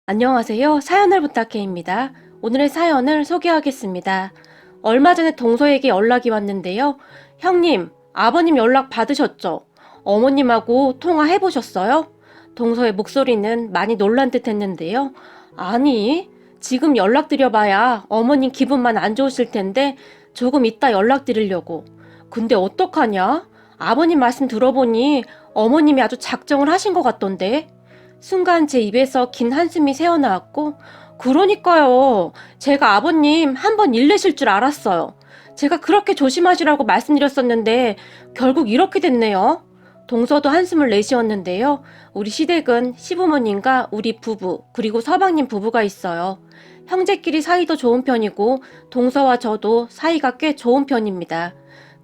안녕하세요. 사연을 부탁해입니다. 오늘의 사연을 소개하겠습니다. 얼마 전에 동서에게 연락이 왔는데요. 형님, 아버님 연락 받으셨죠? 어머님하고 통화해보셨어요? 동서의 목소리는 많이 놀란 듯 했는데요. 아니, 지금 연락드려봐야 어머님 기분만 안 좋으실 텐데 조금 이따 연락드리려고. 근데 어떡하냐? 아버님 말씀 들어보니 어머님이 아주 작정을 하신 것 같던데. 순간 제 입에서 긴 한숨이 새어나왔고, 그러니까요. 제가 아버님 한번 일내실 줄 알았어요. 제가 그렇게 조심하시라고 말씀드렸었는데 결국 이렇게 됐네요. 동서도 한숨을 내쉬었는데요. 우리 시댁은 시부모님과 우리 부부 그리고 서방님 부부가 있어요. 형제끼리 사이도 좋은 편이고 동서와 저도 사이가 꽤 좋은 편입니다.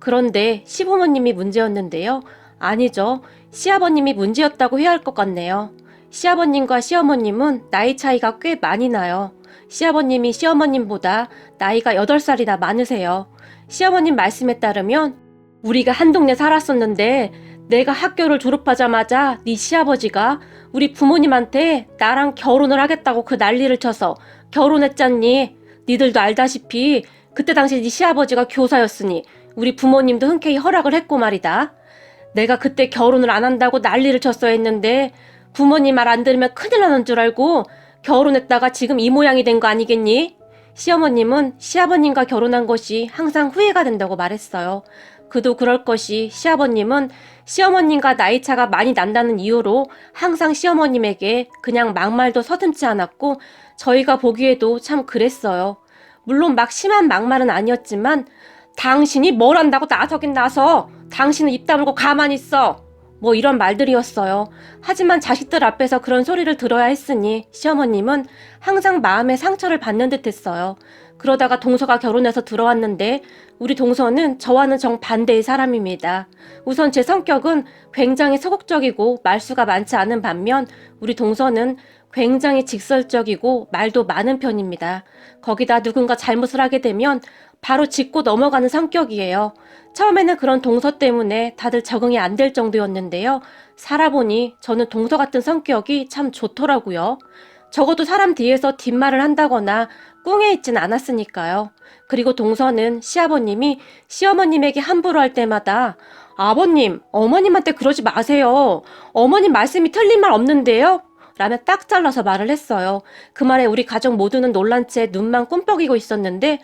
그런데 시부모님이 문제였는데요. 아니죠. 시아버님이 문제였다고 해야 할 것 같네요. 시아버님과 시어머님은 나이 차이가 꽤 많이 나요. 시아버님이 시어머님보다 나이가 8살이나 많으세요. 시어머님 말씀에 따르면 우리가 한 동네 살았었는데 내가 학교를 졸업하자마자 네 시아버지가 우리 부모님한테 나랑 결혼을 하겠다고 그 난리를 쳐서 결혼했잖니. 니들도 알다시피 그때 당시 네 시아버지가 교사였으니 우리 부모님도 흔쾌히 허락을 했고 말이다. 내가 그때 결혼을 안 한다고 난리를 쳤어야 했는데 부모님 말 안 들으면 큰일 나는 줄 알고 결혼했다가 지금 이 모양이 된 거 아니겠니? 시어머님은 시아버님과 결혼한 것이 항상 후회가 된다고 말했어요. 그도 그럴 것이 시아버님은 시어머님과 나이차가 많이 난다는 이유로 항상 시어머님에게 그냥 막말도 서슴지 않았고 저희가 보기에도 참 그랬어요. 물론 막 심한 막말은 아니었지만 당신이 뭘 안다고 나서긴 나서 당신은 입 다물고 가만히 있어. 뭐 이런 말들이었어요. 하지만 자식들 앞에서 그런 소리를 들어야 했으니 시어머님은 항상 마음에 상처를 받는 듯 했어요. 그러다가 동서가 결혼해서 들어왔는데 우리 동서는 저와는 정반대의 사람입니다. 우선 제 성격은 굉장히 소극적이고 말수가 많지 않은 반면 우리 동서는 굉장히 직설적이고 말도 많은 편입니다. 거기다 누군가 잘못을 하게 되면 바로 짚고 넘어가는 성격이에요. 처음에는 그런 동서 때문에 다들 적응이 안 될 정도였는데요. 살아보니 저는 동서 같은 성격이 참 좋더라고요. 적어도 사람 뒤에서 뒷말을 한다거나 꿍해 있진 않았으니까요. 그리고 동서는 시아버님이 시어머님에게 함부로 할 때마다 아버님, 어머님한테 그러지 마세요. 어머님 말씀이 틀린 말 없는데요? 라며 딱 잘라서 말을 했어요. 그 말에 우리 가족 모두는 놀란 채 눈만 꿈뻑이고 있었는데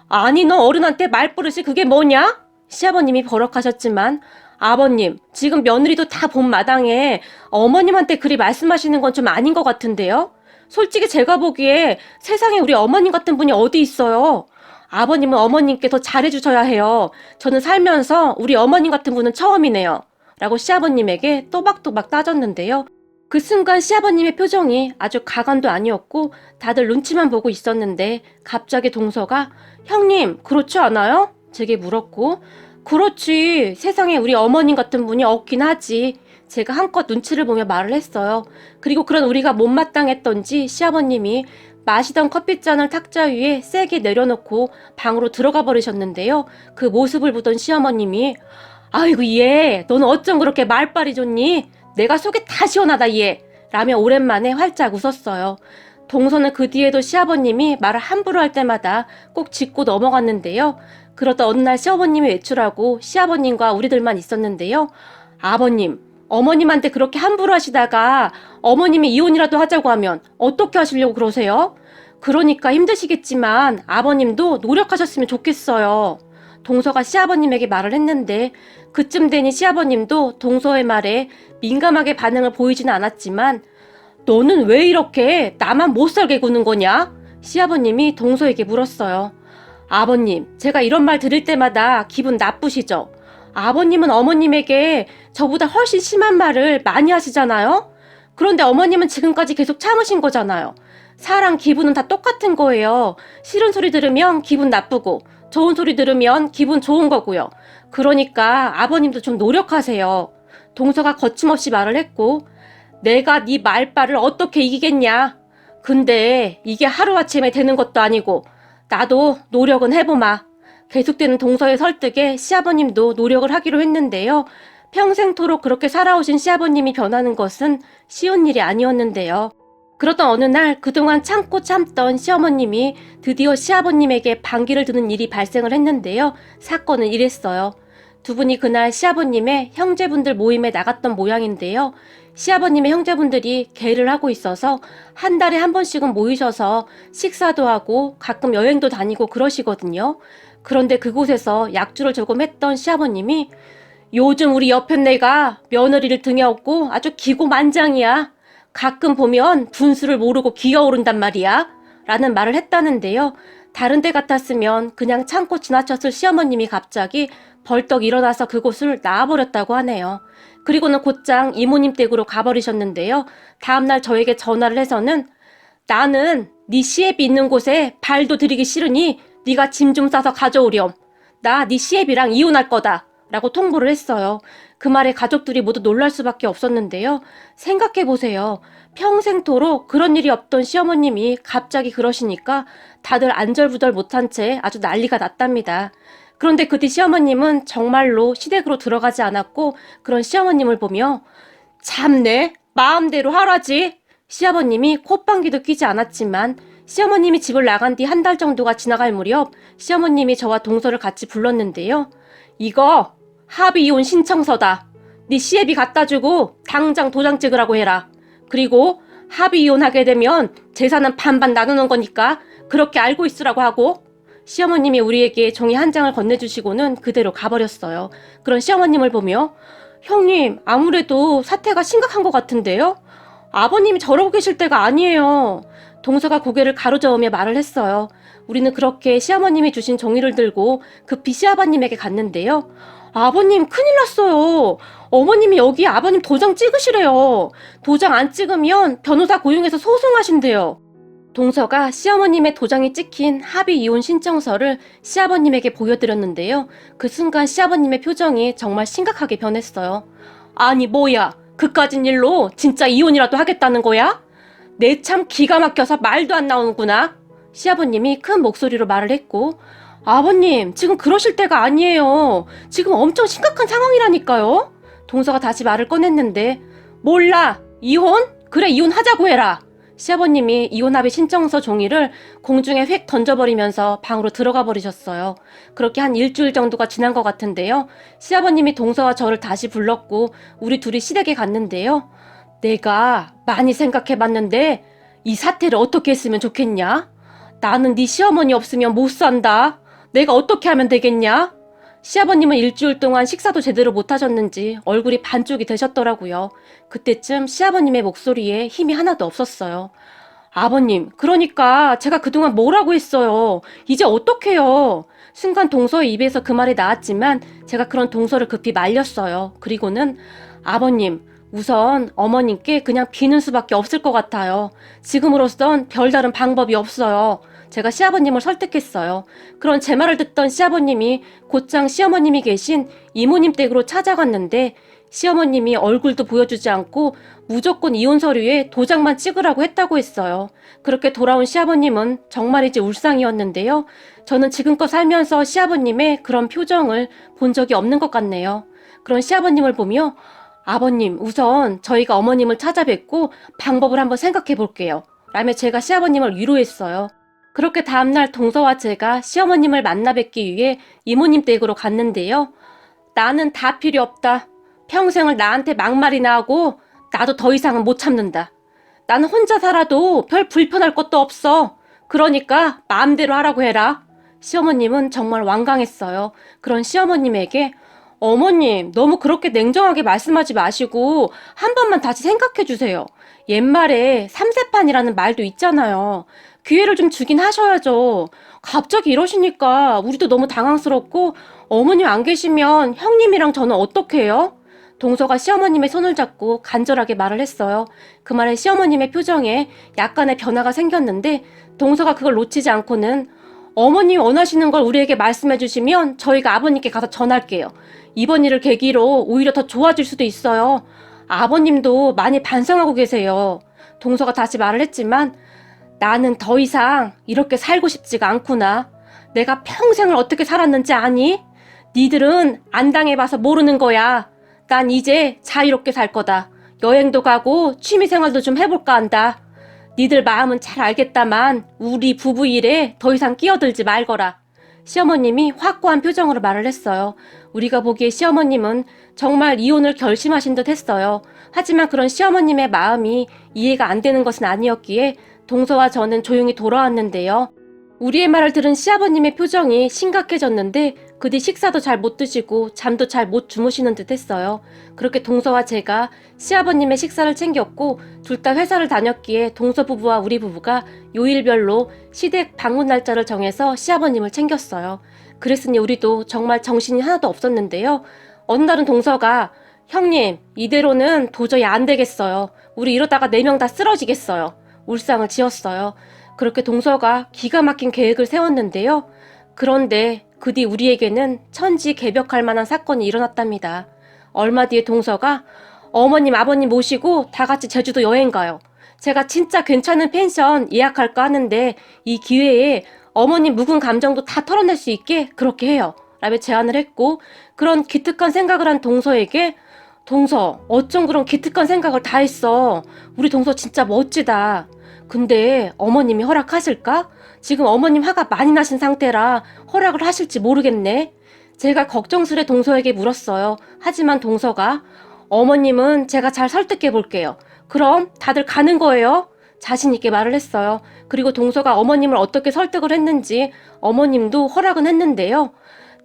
아니 너 어른한테 말버릇이 그게 뭐냐? 시아버님이 버럭하셨지만 아버님 지금 며느리도 다 본 마당에 어머님한테 그리 말씀하시는 건 좀 아닌 것 같은데요? 솔직히 제가 보기에 세상에 우리 어머님 같은 분이 어디 있어요? 아버님은 어머님께 더 잘해주셔야 해요. 저는 살면서 우리 어머님 같은 분은 처음이네요. 라고 시아버님에게 또박또박 따졌는데요. 그 순간 시아버님의 표정이 아주 가관도 아니었고 다들 눈치만 보고 있었는데 갑자기 동서가 형님 그렇지 않아요? 제게 물었고 그렇지 세상에 우리 어머님 같은 분이 없긴 하지. 제가 한껏 눈치를 보며 말을 했어요. 그리고 그런 우리가 못마땅했던지 시아버님이 마시던 커피잔을 탁자 위에 세게 내려놓고 방으로 들어가 버리셨는데요. 그 모습을 보던 시어머님이 아이고 얘 너는 어쩜 그렇게 말빨이 좋니? 내가 속이 다 시원하다 얘 라며 오랜만에 활짝 웃었어요. 동서는 그 뒤에도 시아버님이 말을 함부로 할 때마다 꼭 짚고 넘어갔는데요. 그러다 어느 날 시어머님이 외출하고 시아버님과 우리들만 있었는데요. 아버님, 어머님한테 그렇게 함부로 하시다가 어머님이 이혼이라도 하자고 하면 어떻게 하시려고 그러세요? 그러니까 힘드시겠지만 아버님도 노력하셨으면 좋겠어요. 동서가 시아버님에게 말을 했는데 그쯤 되니 시아버님도 동서의 말에 민감하게 반응을 보이지는 않았지만 너는 왜 이렇게 나만 못 살게 구는 거냐? 시아버님이 동서에게 물었어요. 아버님, 제가 이런 말 들을 때마다 기분 나쁘시죠? 아버님은 어머님에게 저보다 훨씬 심한 말을 많이 하시잖아요? 그런데 어머님은 지금까지 계속 참으신 거잖아요. 사람 기분은 다 똑같은 거예요. 싫은 소리 들으면 기분 나쁘고 좋은 소리 들으면 기분 좋은 거고요. 그러니까 아버님도 좀 노력하세요. 동서가 거침없이 말을 했고 내가 네 말빨을 어떻게 이기겠냐. 근데 이게 하루아침에 되는 것도 아니고 나도 노력은 해보마. 계속되는 동서의 설득에 시아버님도 노력을 하기로 했는데요. 평생토록 그렇게 살아오신 시아버님이 변하는 것은 쉬운 일이 아니었는데요. 그러던 어느 날 그동안 참고 참던 시어머님이 드디어 시아버님에게 반기를 드는 일이 발생을 했는데요. 사건은 이랬어요. 두 분이 그날 시아버님의 형제분들 모임에 나갔던 모양인데요. 시아버님의 형제분들이 개를 하고 있어서 한 달에 한 번씩은 모이셔서 식사도 하고 가끔 여행도 다니고 그러시거든요. 그런데 그곳에서 약주를 조금 했던 시아버님이 요즘 우리 여편네가 며느리를 등에 업고 아주 기고만장이야. 가끔 보면 분수를 모르고 기어오른단 말이야. 라는 말을 했다는데요. 다른 데 같았으면 그냥 참고 지나쳤을 시어머님이 갑자기 벌떡 일어나서 그곳을 나와버렸다고 하네요. 그리고는 곧장 이모님 댁으로 가버리셨는데요. 다음날 저에게 전화를 해서는 나는 네 시애비 있는 곳에 발도 들이기 싫으니 네가 짐 좀 싸서 가져오렴. 나 네 시애비랑 이혼할 거다. 라고 통보를 했어요. 그 말에 가족들이 모두 놀랄 수밖에 없었는데요. 생각해보세요. 평생토록 그런 일이 없던 시어머님이 갑자기 그러시니까 다들 안절부절 못한 채 아주 난리가 났답니다. 그런데 그 뒤 시어머님은 정말로 시댁으로 들어가지 않았고 그런 시어머님을 보며 참네 마음대로 하라지. 시아버님이 콧방귀도 뀌지 않았지만 시어머님이 집을 나간 뒤 한 달 정도가 지나갈 무렵 시어머님이 저와 동서를 같이 불렀는데요. 이거 합의 이혼 신청서다. 네 시애비 갖다 주고 당장 도장 찍으라고 해라. 그리고 합의 이혼하게 되면 재산은 반반 나누는 거니까 그렇게 알고 있으라고 하고. 시어머님이 우리에게 종이 한 장을 건네주시고는 그대로 가버렸어요. 그런 시어머님을 보며 형님 아무래도 사태가 심각한 것 같은데요? 아버님이 저러고 계실 때가 아니에요. 동서가 고개를 가로저으며 말을 했어요. 우리는 그렇게 시어머님이 주신 종이를 들고 급히 시아버님에게 갔는데요. 아버님 큰일 났어요. 어머님이 여기 아버님 도장 찍으시래요. 도장 안 찍으면 변호사 고용해서 소송하신대요. 동서가 시어머님의 도장이 찍힌 합의 이혼 신청서를 시아버님에게 보여드렸는데요. 그 순간 시아버님의 표정이 정말 심각하게 변했어요. 아니 뭐야, 그까진 일로 진짜 이혼이라도 하겠다는 거야? 내 참 기가 막혀서 말도 안 나오는구나. 시아버님이 큰 목소리로 말을 했고 아버님 지금 그러실 때가 아니에요. 지금 엄청 심각한 상황이라니까요. 동서가 다시 말을 꺼냈는데 몰라, 이혼? 그래 이혼하자고 해라. 시아버님이 이혼합의 신청서 종이를 공중에 휙 던져버리면서 방으로 들어가 버리셨어요. 그렇게 한 일주일 정도가 지난 것 같은데요. 시아버님이 동서와 저를 다시 불렀고 우리 둘이 시댁에 갔는데요. 내가 많이 생각해봤는데 이 사태를 어떻게 했으면 좋겠냐? 나는 네 시어머니 없으면 못 산다. 내가 어떻게 하면 되겠냐? 시아버님은 일주일 동안 식사도 제대로 못하셨는지 얼굴이 반쪽이 되셨더라고요. 그때쯤 시아버님의 목소리에 힘이 하나도 없었어요. 아버님, 그러니까 제가 그동안 뭐라고 했어요. 이제 어떡해요. 순간 동서의 입에서 그 말이 나왔지만 제가 그런 동서를 급히 말렸어요. 그리고는 아버님, 우선 어머님께 그냥 비는 수밖에 없을 것 같아요. 지금으로선 별다른 방법이 없어요. 제가 시아버님을 설득했어요. 그런 제 말을 듣던 시아버님이 곧장 시어머님이 계신 이모님 댁으로 찾아갔는데 시어머님이 얼굴도 보여주지 않고 무조건 이혼 서류에 도장만 찍으라고 했다고 했어요. 그렇게 돌아온 시아버님은 정말이지 울상이었는데요. 저는 지금껏 살면서 시아버님의 그런 표정을 본 적이 없는 것 같네요. 그런 시아버님을 보며 아버님, 우선 저희가 어머님을 찾아뵙고 방법을 한번 생각해 볼게요. 라며 제가 시아버님을 위로했어요. 그렇게 다음날 동서와 제가 시어머님을 만나 뵙기 위해 이모님 댁으로 갔는데요. 나는 다 필요 없다. 평생을 나한테 막말이나 하고 나도 더 이상은 못 참는다. 나는 혼자 살아도 별 불편할 것도 없어. 그러니까 마음대로 하라고 해라. 시어머님은 정말 완강했어요. 그런 시어머님에게 어머님, 너무 그렇게 냉정하게 말씀하지 마시고 한 번만 다시 생각해 주세요. 옛말에 삼세판이라는 말도 있잖아요. 기회를 좀 주긴 하셔야죠. 갑자기 이러시니까 우리도 너무 당황스럽고 어머님 안 계시면 형님이랑 저는 어떻게 해요? 동서가 시어머님의 손을 잡고 간절하게 말을 했어요. 그 말에 시어머님의 표정에 약간의 변화가 생겼는데 동서가 그걸 놓치지 않고는 어머님 원하시는 걸 우리에게 말씀해 주시면 저희가 아버님께 가서 전할게요. 이번 일을 계기로 오히려 더 좋아질 수도 있어요. 아버님도 많이 반성하고 계세요. 동서가 다시 말을 했지만 나는 더 이상 이렇게 살고 싶지가 않구나. 내가 평생을 어떻게 살았는지 아니? 니들은 안 당해봐서 모르는 거야. 난 이제 자유롭게 살 거다. 여행도 가고 취미생활도 좀 해볼까 한다. 니들 마음은 잘 알겠다만 우리 부부 일에 더 이상 끼어들지 말거라. 시어머님이 확고한 표정으로 말을 했어요. 우리가 보기에 시어머님은 정말 이혼을 결심하신 듯 했어요. 하지만 그런 시어머님의 마음이 이해가 안 되는 것은 아니었기에 동서와 저는 조용히 돌아왔는데요. 우리의 말을 들은 시아버님의 표정이 심각해졌는데 그 뒤 식사도 잘 못 드시고 잠도 잘 못 주무시는 듯 했어요. 그렇게 동서와 제가 시아버님의 식사를 챙겼고 둘 다 회사를 다녔기에 동서 부부와 우리 부부가 요일별로 시댁 방문 날짜를 정해서 시아버님을 챙겼어요. 그랬으니 우리도 정말 정신이 하나도 없었는데요. 어느 날은 동서가 형님, 이대로는 도저히 안 되겠어요. 우리 이러다가 4명 다 쓰러지겠어요. 울상을 지었어요. 그렇게 동서가 기가 막힌 계획을 세웠는데요. 그런데 그 뒤 우리에게는 천지개벽할 만한 사건이 일어났답니다. 얼마 뒤에 동서가 어머님, 아버님 모시고 다 같이 제주도 여행 가요. 제가 진짜 괜찮은 펜션 예약할까 하는데 이 기회에 어머님 묵은 감정도 다 털어낼 수 있게 그렇게 해요. 라며 제안을 했고 그런 기특한 생각을 한 동서에게 동서, 어쩜 그런 기특한 생각을 다 했어. 우리 동서 진짜 멋지다. 근데 어머님이 허락하실까? 지금 어머님 화가 많이 나신 상태라 허락을 하실지 모르겠네. 제가 걱정스레 동서에게 물었어요. 하지만 동서가 어머님은 제가 잘 설득해 볼게요. 그럼 다들 가는 거예요? 자신 있게 말을 했어요. 그리고 동서가 어머님을 어떻게 설득을 했는지 어머님도 허락은 했는데요.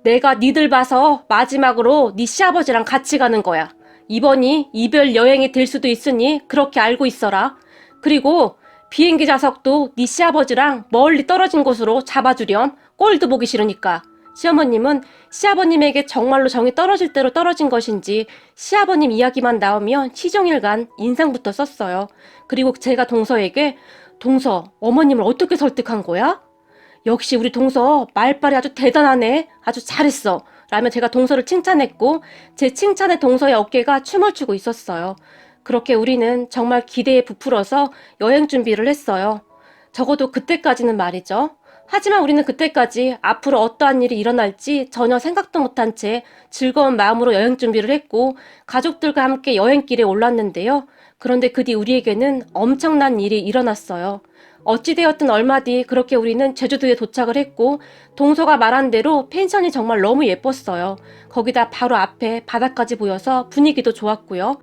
내가 니들 봐서 마지막으로 니 시아버지랑 같이 가는 거야. 이번이 이별 여행이 될 수도 있으니 그렇게 알고 있어라. 그리고 비행기 좌석도 네 시아버지랑 멀리 떨어진 곳으로 잡아주렴. 꼴도 보기 싫으니까. 시어머님은 시아버님에게 정말로 정이 떨어질 대로 떨어진 것인지 시아버님 이야기만 나오면 시종일관 인상부터 썼어요. 그리고 제가 동서에게 동서, 어머님을 어떻게 설득한 거야? 역시 우리 동서 말빨이 아주 대단하네. 아주 잘했어. 라며 제가 동서를 칭찬했고 제 칭찬에 동서의 어깨가 춤을 추고 있었어요. 그렇게 우리는 정말 기대에 부풀어서 여행 준비를 했어요. 적어도 그때까지는 말이죠. 하지만 우리는 그때까지 앞으로 어떠한 일이 일어날지 전혀 생각도 못한 채 즐거운 마음으로 여행 준비를 했고 가족들과 함께 여행길에 올랐는데요. 그런데 그 뒤 우리에게는 엄청난 일이 일어났어요. 어찌되었든 얼마 뒤 그렇게 우리는 제주도에 도착을 했고 동서가 말한 대로 펜션이 정말 너무 예뻤어요. 거기다 바로 앞에 바다까지 보여서 분위기도 좋았고요.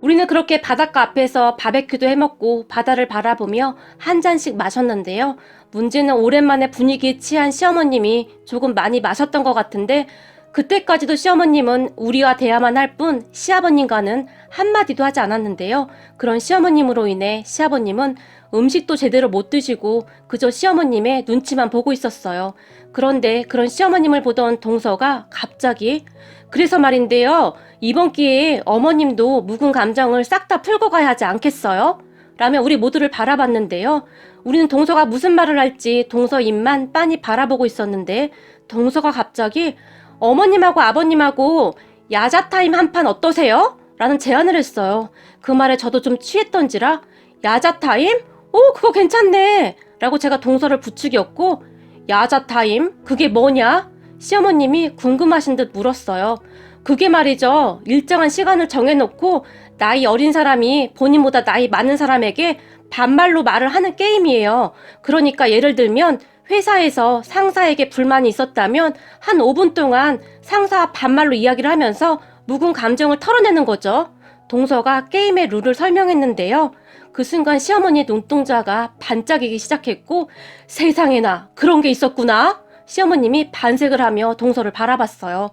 우리는 그렇게 바닷가 앞에서 바베큐도 해먹고 바다를 바라보며 한 잔씩 마셨는데요. 문제는 오랜만에 분위기에 취한 시어머님이 조금 많이 마셨던 것 같은데 그때까지도 시어머님은 우리와 대화만 할 뿐 시아버님과는 한마디도 하지 않았는데요. 그런 시어머님으로 인해 시아버님은 음식도 제대로 못 드시고 그저 시어머님의 눈치만 보고 있었어요. 그런데 그런 시어머님을 보던 동서가 갑자기 그래서 말인데요. 이번 기회에 어머님도 묵은 감정을 싹 다 풀고 가야 하지 않겠어요? 라며 우리 모두를 바라봤는데요. 우리는 동서가 무슨 말을 할지 동서 입만 빤히 바라보고 있었는데 동서가 갑자기 어머님하고 아버님하고 야자타임 한 판 어떠세요? 라는 제안을 했어요. 그 말에 저도 좀 취했던지라 야자타임? 오, 그거 괜찮네. 라고 제가 동서를 부추겼고 야자타임? 그게 뭐냐? 시어머님이 궁금하신 듯 물었어요. 그게 말이죠. 일정한 시간을 정해놓고 나이 어린 사람이 본인보다 나이 많은 사람에게 반말로 말을 하는 게임이에요. 그러니까 예를 들면 회사에서 상사에게 불만이 있었다면 한 5분 동안 상사와 반말로 이야기를 하면서 묵은 감정을 털어내는 거죠. 동서가 게임의 룰을 설명했는데요. 그 순간 시어머니의 눈동자가 반짝이기 시작했고 세상에나 그런 게 있었구나. 시어머님이 반색을 하며 동서를 바라봤어요.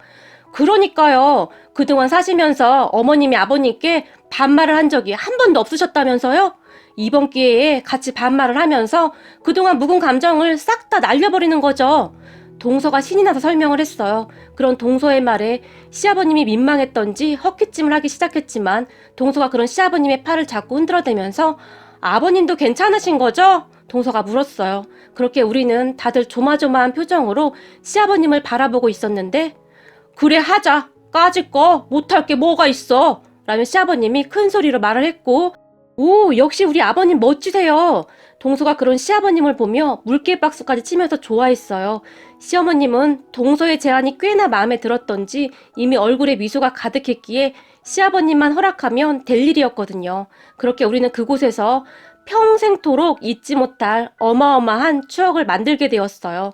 그러니까요. 그동안 사시면서 어머님이 아버님께 반말을 한 적이 한 번도 없으셨다면서요? 이번 기회에 같이 반말을 하면서 그동안 묵은 감정을 싹 다 날려버리는 거죠. 동서가 신이 나서 설명을 했어요. 그런 동서의 말에 시아버님이 민망했던지 헛기침을 하기 시작했지만 동서가 그런 시아버님의 팔을 자꾸 흔들어대면서 아버님도 괜찮으신 거죠? 동서가 물었어요. 그렇게 우리는 다들 조마조마한 표정으로 시아버님을 바라보고 있었는데 그래 하자. 까짓 거 못할 게 뭐가 있어. 라며 시아버님이 큰 소리로 말을 했고 오, 역시 우리 아버님 멋지세요. 동서가 그런 시아버님을 보며 물개 박수까지 치면서 좋아했어요. 시어머님은 동서의 제안이 꽤나 마음에 들었던지 이미 얼굴에 미소가 가득했기에 시아버님만 허락하면 될 일이었거든요. 그렇게 우리는 그곳에서 평생토록 잊지 못할 어마어마한 추억을 만들게 되었어요.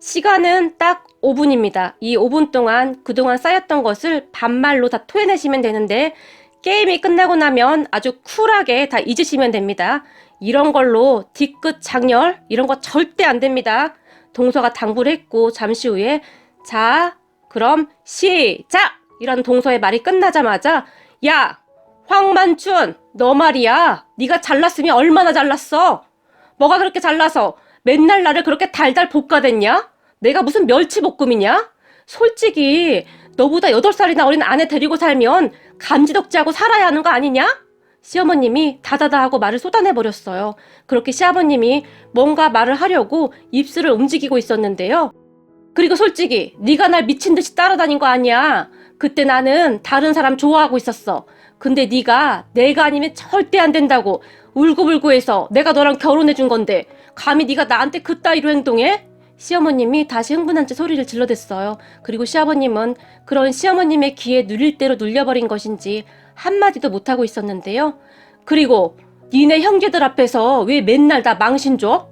시간은 딱 5분입니다. 이 5분 동안 그동안 쌓였던 것을 반말로 다 토해내시면 되는데 게임이 끝나고 나면 아주 쿨하게 다 잊으시면 됩니다. 이런 걸로 뒤끝 장렬 이런 거 절대 안 됩니다. 동서가 당부를 했고 잠시 후에 자 그럼 시작! 이런 동서의 말이 끝나자마자 야 황만춘 너 말이야 네가 잘났으면 얼마나 잘났어? 뭐가 그렇게 잘나서 맨날 나를 그렇게 달달 볶아댔냐? 내가 무슨 멸치볶음이냐? 솔직히 너보다 8살이나 어린 아내 데리고 살면 감지덕지하고 살아야 하는 거 아니냐? 시어머님이 다다다 하고 말을 쏟아내버렸어요. 그렇게 시아버님이 뭔가 말을 하려고 입술을 움직이고 있었는데요. 그리고 솔직히 네가 날 미친 듯이 따라다닌 거 아니야. 그때 나는 다른 사람 좋아하고 있었어. 근데 네가 내가 아니면 절대 안 된다고 울고불고 해서 내가 너랑 결혼해 준 건데 감히 네가 나한테 그따위로 행동해? 시어머님이 다시 흥분한 채 소리를 질러댔어요. 그리고 시아버님은 그런 시어머님의 귀에 눌릴 대로 눌려버린 것인지 한마디도 못하고 있었는데요. 그리고 니네 형제들 앞에서 왜 맨날 다 망신 줘?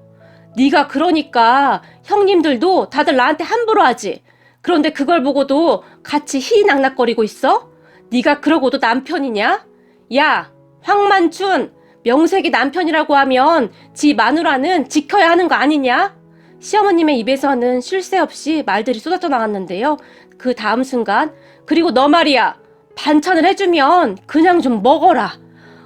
네가 그러니까 형님들도 다들 나한테 함부로 하지. 그런데 그걸 보고도 같이 희낙낙거리고 있어? 네가 그러고도 남편이냐? 야, 황만춘, 명색이 남편이라고 하면 지 마누라는 지켜야 하는 거 아니냐? 시어머님의 입에서는 쉴 새 없이 말들이 쏟아져 나왔는데요. 그 다음 순간 그리고 너 말이야. 반찬을 해주면 그냥 좀 먹어라.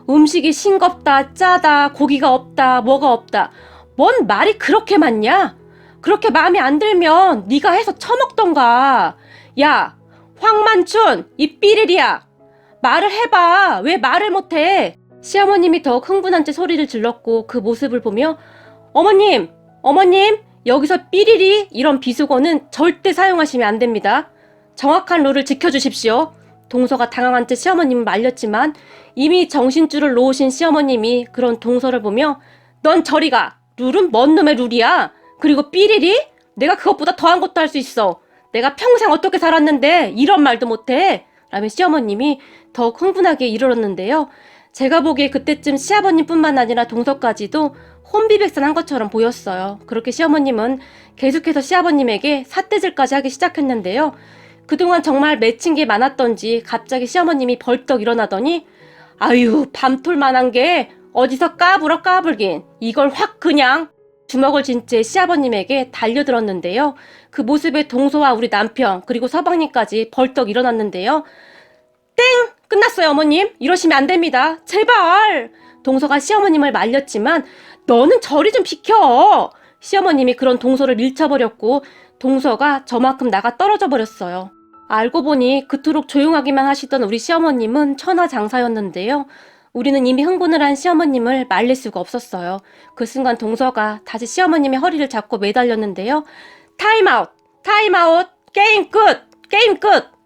음식이 싱겁다, 짜다, 고기가 없다, 뭐가 없다. 뭔 말이 그렇게 많냐? 그렇게 마음에 안 들면 네가 해서 처먹던가. 야, 황만춘, 이 삐리리야. 말을 해봐. 왜 말을 못해? 시어머님이 더욱 흥분한 채 소리를 질렀고 그 모습을 보며 어머님, 여기서 삐리리 이런 비속어는 절대 사용하시면 안 됩니다. 정확한 룰을 지켜주십시오. 동서가 당황한 채 시어머님을 말렸지만 이미 정신줄을 놓으신 시어머님이 그런 동서를 보며 넌 저리 가. 룰은 뭔 놈의 룰이야? 그리고 삐리리? 내가 그것보다 더한 것도 할 수 있어. 내가 평생 어떻게 살았는데 이런 말도 못해? 라며 시어머님이 더욱 흥분하게 이르렀는데요. 제가 보기에 그때쯤 시아버님뿐만 아니라 동서까지도 혼비백산한 것처럼 보였어요. 그렇게 시어머님은 계속해서 시아버님에게 삿대질까지 하기 시작했는데요. 그동안 정말 맺힌 게 많았던지 갑자기 시어머님이 벌떡 일어나더니 아유 밤톨만한 게 어디서 까불긴 이걸 확 그냥 주먹을 쥔 채 시아버님에게 달려들었는데요. 그 모습에 동서와 우리 남편 그리고 서방님까지 벌떡 일어났는데요. 땡! 끝났어요 어머님. 이러시면 안 됩니다. 제발! 동서가 시어머님을 말렸지만 너는 저리 좀 비켜! 시어머님이 그런 동서를 밀쳐버렸고 동서가 저만큼 나가 떨어져 버렸어요. 알고 보니 그토록 조용하기만 하시던 우리 시어머님은 천하장사였는데요. 우리는 이미 흥분을 한 시어머님을 말릴 수가 없었어요. 그 순간 동서가 다시 시어머님의 허리를 잡고 매달렸는데요. 타임아웃! 게임 끝!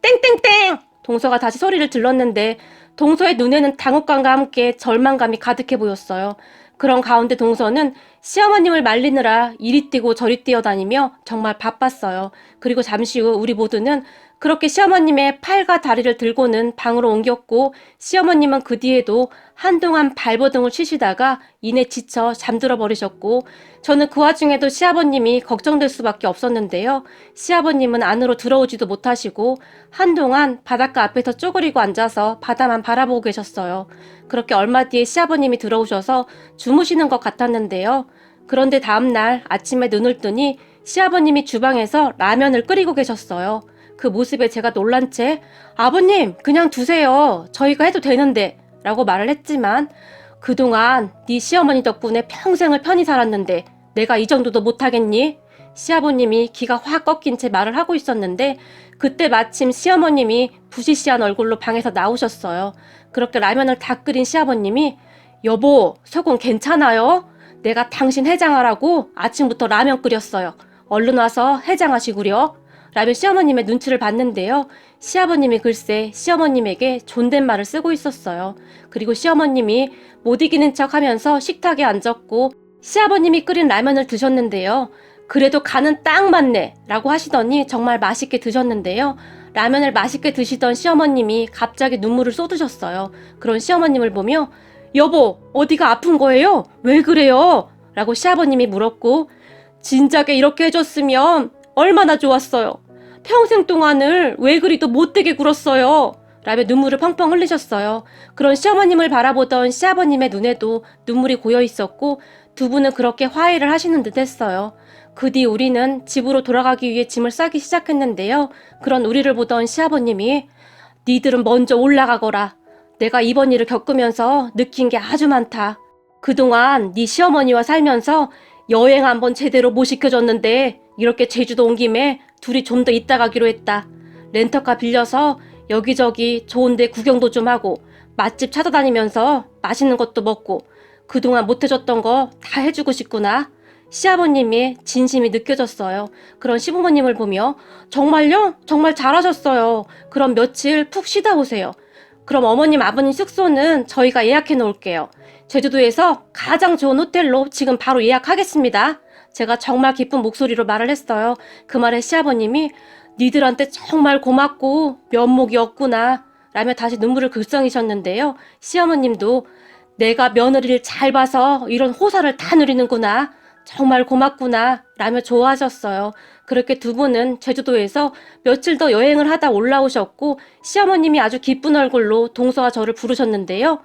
땡땡땡! 동서가 다시 소리를 질렀는데 동서의 눈에는 당혹감과 함께 절망감이 가득해 보였어요. 그런 가운데 동서는 시어머님을 말리느라 이리 뛰고 저리 뛰어다니며 정말 바빴어요. 그리고 잠시 후 우리 모두는 그렇게 시어머님의 팔과 다리를 들고는 방으로 옮겼고 시어머님은 그 뒤에도 한동안 발버둥을 치시다가 이내 지쳐 잠들어 버리셨고 저는 그 와중에도 시아버님이 걱정될 수밖에 없었는데요. 시아버님은 안으로 들어오지도 못하시고 한동안 바닷가 앞에서 쪼그리고 앉아서 바다만 바라보고 계셨어요. 그렇게 얼마 뒤에 시아버님이 들어오셔서 주무시는 것 같았는데요. 그런데 다음날 아침에 눈을 뜨니 시아버님이 주방에서 라면을 끓이고 계셨어요. 그 모습에 제가 놀란 채 아버님 그냥 두세요. 저희가 해도 되는데 라고 말을 했지만 그동안 네 시어머니 덕분에 평생을 편히 살았는데 내가 이 정도도 못하겠니? 시아버님이 기가 확 꺾인 채 말을 하고 있었는데 그때 마침 시어머님이 부시시한 얼굴로 방에서 나오셨어요. 그렇게 라면을 다 끓인 시아버님이 여보 속은 괜찮아요? 내가 당신 해장하라고 아침부터 라면 끓였어요. 얼른 와서 해장하시구려. 라며 시어머님의 눈치를 봤는데요. 시아버님이 글쎄 시어머님에게 존댓말을 쓰고 있었어요. 그리고 시어머님이 못 이기는 척 하면서 식탁에 앉았고 시아버님이 끓인 라면을 드셨는데요. 그래도 간은 딱 맞네 라고 하시더니 정말 맛있게 드셨는데요. 라면을 맛있게 드시던 시어머님이 갑자기 눈물을 쏟으셨어요. 그런 시어머님을 보며 여보, 어디가 아픈 거예요? 왜 그래요? 라고 시아버님이 물었고, 진작에 이렇게 해줬으면 얼마나 좋았어요. 평생 동안을 왜 그리도 못되게 굴었어요. 라며 눈물을 펑펑 흘리셨어요. 그런 시어머님을 바라보던 시아버님의 눈에도 눈물이 고여 있었고 두 분은 그렇게 화해를 하시는 듯 했어요. 그 뒤 우리는 집으로 돌아가기 위해 짐을 싸기 시작했는데요. 그런 우리를 보던 시아버님이 니들은 먼저 올라가거라. 내가 이번 일을 겪으면서 느낀 게 아주 많다. 그동안 네 시어머니와 살면서 여행 한번 제대로 못 시켜줬는데 이렇게 제주도 온 김에 둘이 좀 더 있다 가기로 했다. 렌터카 빌려서 여기저기 좋은데 구경도 좀 하고 맛집 찾아다니면서 맛있는 것도 먹고 그동안 못해줬던 거 다 해주고 싶구나. 시아버님이 진심이 느껴졌어요. 그런 시부모님을 보며 정말요? 정말 잘하셨어요. 그럼 며칠 푹 쉬다 오세요. 그럼 어머님 아버님 숙소는 저희가 예약해 놓을게요. 제주도에서 가장 좋은 호텔로 지금 바로 예약하겠습니다. 제가 정말 기쁜 목소리로 말을 했어요. 그 말에 시아버님이 니들한테 정말 고맙고 면목이 없구나 라며 다시 눈물을 글썽이셨는데요. 시어머님도 내가 며느리를 잘 봐서 이런 호사를 다 누리는구나. 정말 고맙구나 라며 좋아하셨어요. 그렇게 두 분은 제주도에서 며칠 더 여행을 하다 올라오셨고 시어머님이 아주 기쁜 얼굴로 동서와 저를 부르셨는데요.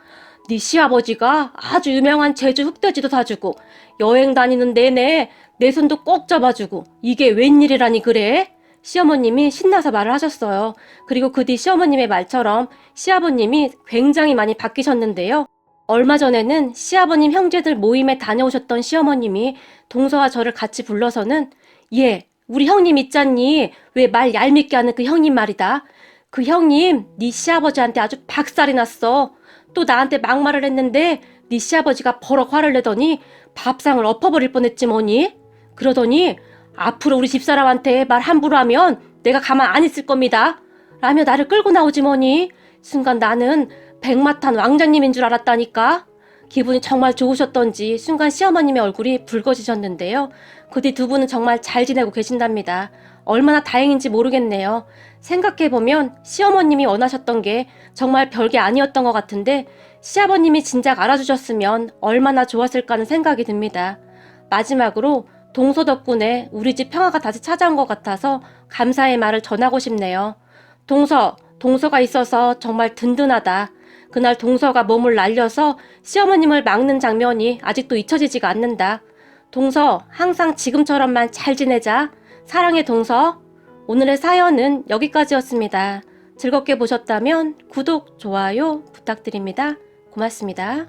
네 시아버지가 아주 유명한 제주 흑돼지도 사주고 여행 다니는 내내 내 손도 꼭 잡아주고 이게 웬일이라니 그래? 시어머님이 신나서 말을 하셨어요. 그리고 그 뒤 시어머님의 말처럼 시아버님이 굉장히 많이 바뀌셨는데요. 얼마 전에는 시아버님 형제들 모임에 다녀오셨던 시어머님이 동서와 저를 같이 불러서는 얘, 우리 형님 있잖니? 왜 말 얄밉게 하는 그 형님 말이다. 그 형님 네 시아버지한테 아주 박살이 났어. 또 나한테 막말을 했는데 네 시아버지가 버럭 화를 내더니 밥상을 엎어버릴 뻔했지 뭐니? 그러더니 앞으로 우리 집사람한테 말 함부로 하면 내가 가만 안 있을 겁니다. 라며 나를 끌고 나오지 뭐니? 순간 나는 백마탄 왕자님인 줄 알았다니까. 기분이 정말 좋으셨던지 순간 시어머님의 얼굴이 붉어지셨는데요. 그 뒤 두 분은 정말 잘 지내고 계신답니다. 얼마나 다행인지 모르겠네요. 생각해보면 시어머님이 원하셨던 게 정말 별게 아니었던 것 같은데 시아버님이 진작 알아주셨으면 얼마나 좋았을까 하는 생각이 듭니다. 마지막으로 동서 덕분에 우리 집 평화가 다시 찾아온 것 같아서 감사의 말을 전하고 싶네요. 동서가 있어서 정말 든든하다. 그날 동서가 몸을 날려서 시어머님을 막는 장면이 아직도 잊혀지지가 않는다. 동서, 항상 지금처럼만 잘 지내자. 사랑해, 동서. 오늘의 사연은 여기까지였습니다. 즐겁게 보셨다면 구독, 좋아요 부탁드립니다. 고맙습니다.